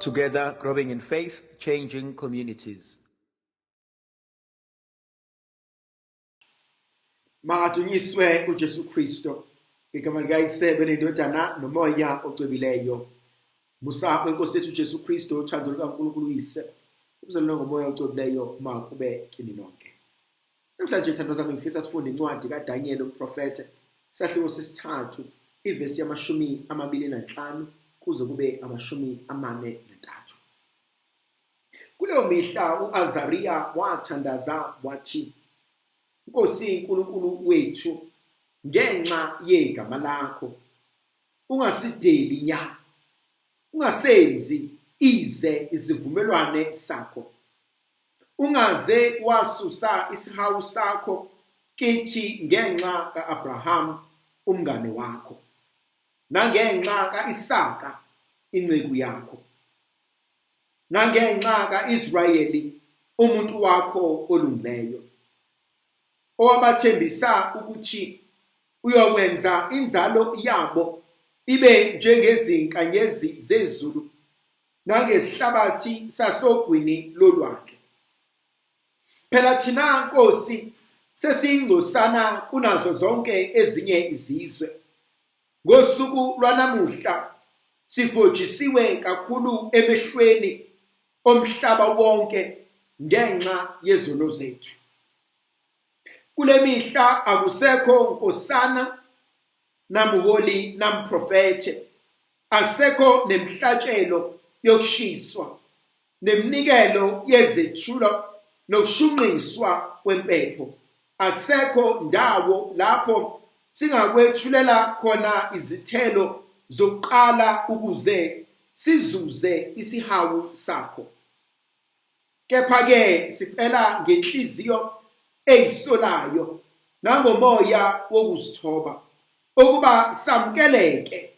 Together, growing in faith, changing communities. Makatunyiswe uJesu Kristo igama likayisebe nendodana nomoya ocebileyo. Musa wenkosi yethu uJesu Kristo uthando lukaNkulunkulu uyise ubuzalwane ngomoya ocebileyo makube kini nonke. Namhlanje thandwa zami ngifisa sifunde incwadi kaDaniel umprofete sahluko sesithathu ivesi yamashumi 25 kuze kube amashumi 43. Kuleyo mihla uAzariya wathandaza wathi, Nkosi uNkulunkulu wethu, ngenxa yegama lakho ungasideli nya, ungasenzi ize izivumelwane sakho, ungaze wasusa isihawu sakho kithi ngenxa kaAbraham umngane wakho, nangenxa kaIsaka inceku yakho, nangenxa kaIsrayeli umuntu wakho olungileyo, owabathembisa ukuthi uyokwenza inzalo yabo ibe njengezinkanyezi zezulu nangesihlabathi sasogwini lolwandle. Phela thina Nkosi sesiyingcosana kunazo zonke ezinye izizwe. Ngosuku lwanamuhla sifojisiwe kakhulu emehlweni omhlaba wonke ngenxa yezono zethu. Kule mihla akusekho nkosana namuholi namprofete, akusekho nemhlatshelo yokushiswa, nemnikelo yezethulo nokushunqiswa kwempepho. Akusekho ndawo lapho singakwethulela khona izithelo zokuqala ukuze sizuze isihawu sakho. Kepha-ke sicela ngenhliziyo eyisolayo nangomoya wokuzithoba ukuba samkeleke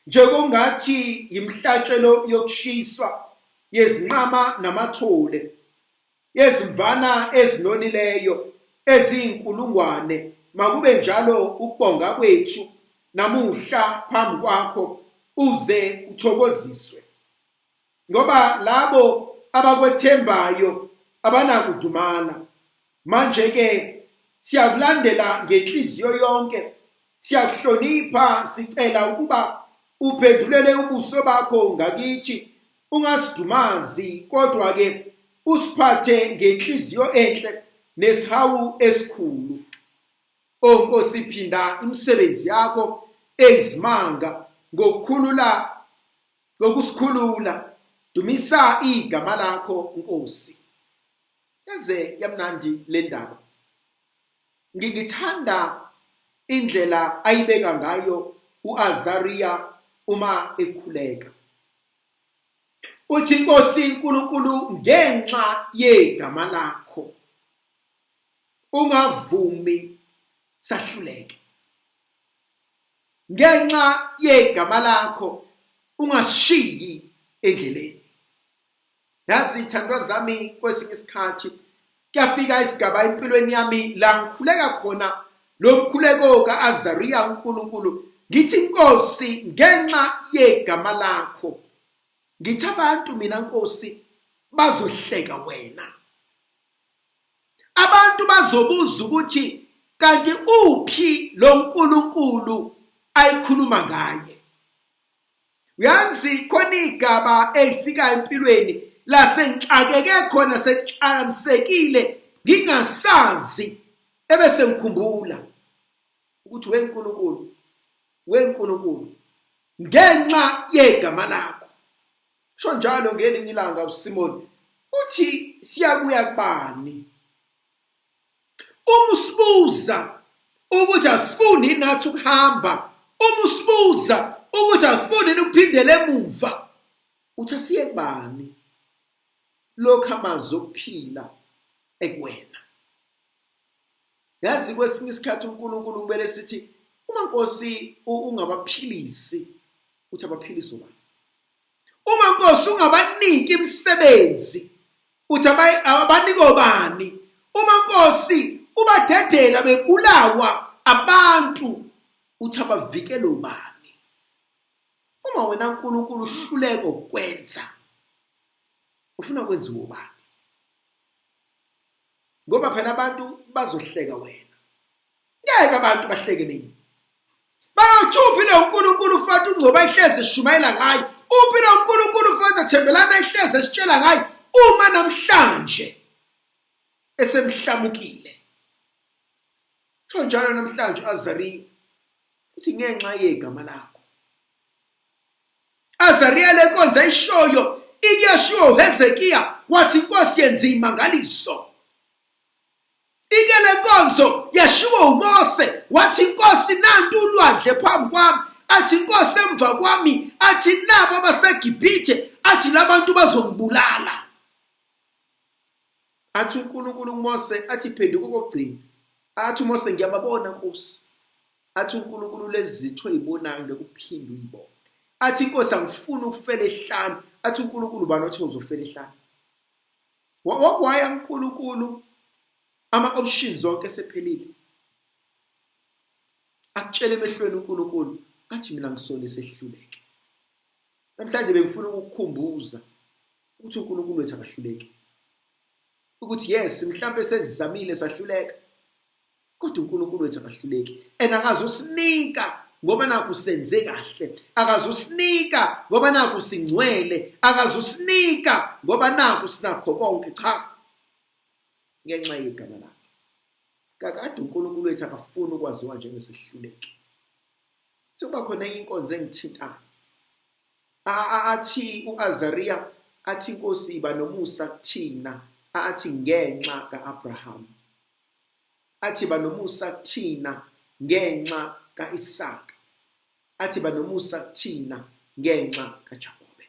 njengokungathi imhlatshelo yokushiswa yezinqama namathole, yezimvana ezinonileyo eziyinkulungwane, makube njalo ukubonga kwethu namuhla phambi kwakho uze uthokoziswe. Ngoba labo abakwethembayo abanakudumala. Manje-ke siyakulandela ngenhliziyo yonke, siyakuhlonipha, sicela ukuba uphendulele ubuso bakho ngakithi, ungasidumazi, kodwa-ke usiphathe ngenhliziyo enhle nesihawu esikhulu. O Nkosi, phinda imisebenzi yakho eyizimanga ngokusikhulula, dumisa igama lakho Nkosi. Yaze yamnandi le ndaba. Ngithanda indlela ayibeka ngayo uAzariya uma ekhuleka. Uthi, Nkosi uNkulunkulu, ngenxa yegama lakho ungavumi sahluleke. Ngenxa yegama lakho ungashiyi endleleni. Yazi thandwa zami, kwesinye isikhathi kuyafika isigaba empilweni yami la ngikhuleka khona lo mkhuleko kaAzariya uNkulunkulu, ngithi, Nkosi, ngenxa yegama lakho. Ngithi abantu mina Nkosi bazohleka wena. Abantu bazobuza ukuthi kanti uphi lo uNkulunkulu ayikhuluma ngaye. Uyazi khona igaba elifika empilweni la sengixakeke khona, sengixanisekile, ngingasazi, ebese ngikhumbula ukuthi weNkulunkulu, ngenxa yegama lakho. Sho njalo ngelinye ilanga uSimoni uthi siyakuya kubani? Uma usibuza ukuthi asifuni nathi ukuhamba, uma usibuza ukuthi asifuni ukuphindela emuva, uthi asiye kubani? Lokho amazwi okuphila ekuwena. Yazi kwesinye isikhathi uNkulunkulu kumele sithi, uma Nkosi ungabaphilisi, uthi abaphilisi ubani? Uma Nkosi ungabaniki imisebenzi, uthi abanike obani? Uma Nkosi ubadedela bebulawa abantu, uthi abavikele ubani? uma wena uNkulunkulu uhluleka ukwenza ufuna kwenza ubani? Ngoba phela abantu bazohleka wena. Ngeke abantu bahleke nini. Bayothi uphile uNkulunkulu ufanele uNgcobo ihleze eshumayela ngayo. Uphile uNkulunkulu ufanele thembelana ihleze esitshela ngayo uma namhlanje esemhlamukile. Sho njalo namhlanje Azariya uthi ngenxa yegama lakho. Azariya lenkonzo ayishoyo ikuyashiwo uHezekiya wathi inkosi yenza imangaliso. Ike lenkonzo yashiwo uMose wathi inkosi nantu ulwandle phambi kwami, athi inkosi emva kwami, athi nabo abaseGibhithe, athi labantu bazongibulala. Athi uNkulunkulu kuMose athi phenduka kokugcina, athi uMose ngiyababona Nkosi. Athi uNkulunkulu lezi zitho ezibonayo ngekuphinde uyibone. Athi inkosi angifuni ukufela ehlane. Athi uNkulunkulu bani othi uzofela ehlane? Waya uNkulunkulu ama-options zonke sephelile. Akutshela emehlweni uNkulunkulu athi mina ngisole sehluleke. Namhlanje bengifuna ukukukhumbuza ukuthi uNkulunkulu wethu akahluleki. Ukuthi yes mhlambe sezizamile sahluleka. Kodwa uNkulunkulu wethu akahluleki. Akazusinika ngoba nakho senze kahle. Akazusinika ngoba nakho singcwele. Akazusinika ngoba nakho sinakho konke. Cha. Ngenxa yegama lakhe. Kakade uNkulunkulu wethu akafuna ukwaziwa njengesihluleki. Sekuba khona inkonzo engithintayo. Athi uAzariya athi inkosi iba nomusa kuthina, athi ngenxa kaAbraham. Athi ba nomusa kuthina ngenxa kaIsaka. Athi ba nomusa kuthina ngenxa kaJakobe.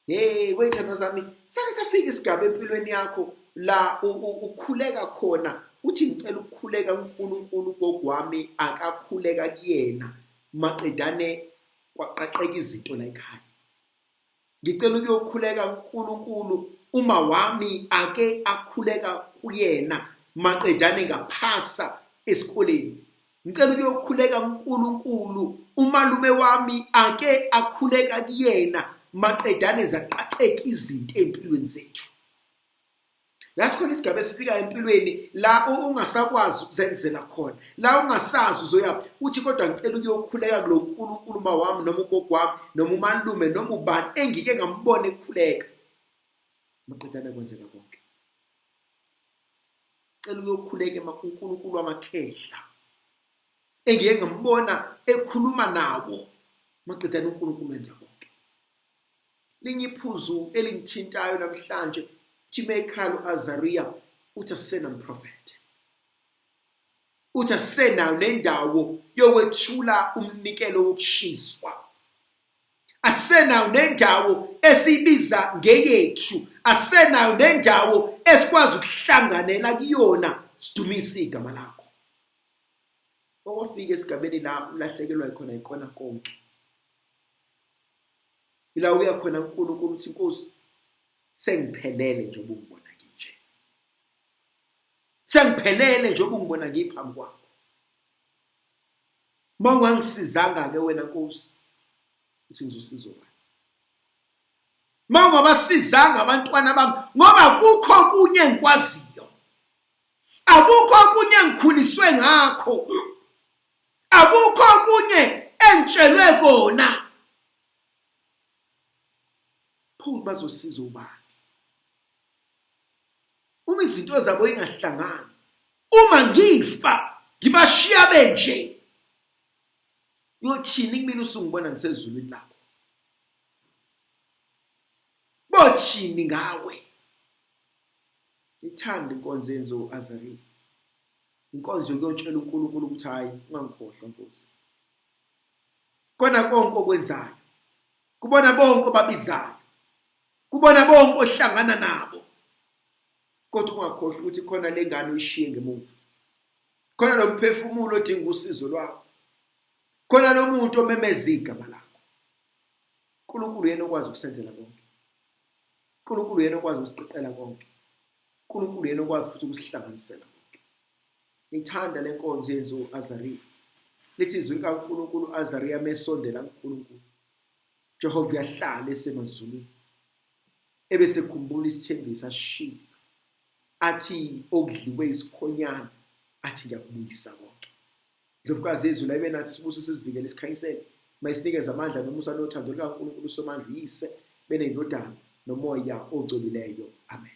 Hey wethu zami, sake safika isigaba empilweni yakho la ukhuleka khona, uthi ngicela ukukhuleka uNkulunkulu gogwami akakhuleka kuyena maqedane kwaqaqeka izinto la ekhaya. Ngicela ukuyokhuleka uNkulunkulu uma wami ake akhuleka kuyena maqedane ngaphasa esikoleni. Ngicela ukuyokhuleka uNkulunkulu umalume wami ake akhuleka kuyena maqedane zaqaqeka izinto empilweni zethu. La sikhona isigaba esifika empilweni la ungasakwazi ukuzenzela khona, la ungasazi uzoyaphi. Uthi kodwa ngicela ukuyokhuleka kulo uNkulunkulu uma wami noma ugogo wami noma umalume noma ubani engike ngambone ekhuleka maqedane kwenzeka konke. Ngicela ukuyokhuleka uNkulunkulu wamakhehla engike ngambona ekhuluma nawo maqedane uNkulunkulu wenza konke. Linye iphuzu elingithintayo namhlanje Chimekalo Azariya uthi asena umprofeti. Uthi asena nendawo yokwethula umnikelo wokushiswa. Asena nendawo esibiza ngeyethu. Asena nendawo esikwazi ukuhlanganela kuyona sidumisa igama lakho. Okwafika esigabeni la ulahlekelwa ikhona konke. Ila uya khona uNkulunkulu uthi Nkosi sengiphelele njengoba ungibona nje. Sengiphelele njengoba ungibona ngiphambi kwakho. Mawungangisizanga ke wena Nkosi uthi ngizosiza wena. Mawungabasizanga abantwana bami ngoba kukho kunye engikwaziyo. Akukho kunye engikhuliswe ngakho. Akukho kunye engitshelwe kona. Pho bazosiza ubani? Uma izinto zabo ingahlangani, uma ngifa ngibashiya benje, yothini kumina usungibona ngisezulwini lakho? Bothini ngawe? Ngithanda inkonzo yenzo uAzariya. Inkonzo yokutshela uNkulunkulu ukuthi hayi ungangikhohlwa Nkosi. Kona konke okwenzayo, kubona bonke babizayo, kubona bonke ohlangana nabo. Kodwa ungakhohlwa ukuthi khona lengane uyishiye ngemuva. Khona lo mphefumulo odinga usizo lwakho. Khona lo muntu omemeza igama lakho. uNkulunkulu yena okwazi ukusenzela konke. uNkulunkulu yena okwazi ukusiqeqela konke. uNkulunkulu yena okwazi futhi ukusihlanganisela konke. Ngithanda lenkonzo yenzo uAzariya. lithi izwi likaNkulunkulu Azariya mesondela kuNkulunkulu. Jehova uyahlala esemazulwini. Ebese khumbula isithembiso asishilo. Athi okudliwe isikhonyana, athi ngiyakubuyisa konke. Ndlovukazi yezwi la nathi sibuso sizivikele isikhanyisele. Mayisinikeze amandla nomusa nothando likaNkulunkulu uSomandla uyise beneyindodana nomoya ogcobileyo. Amen.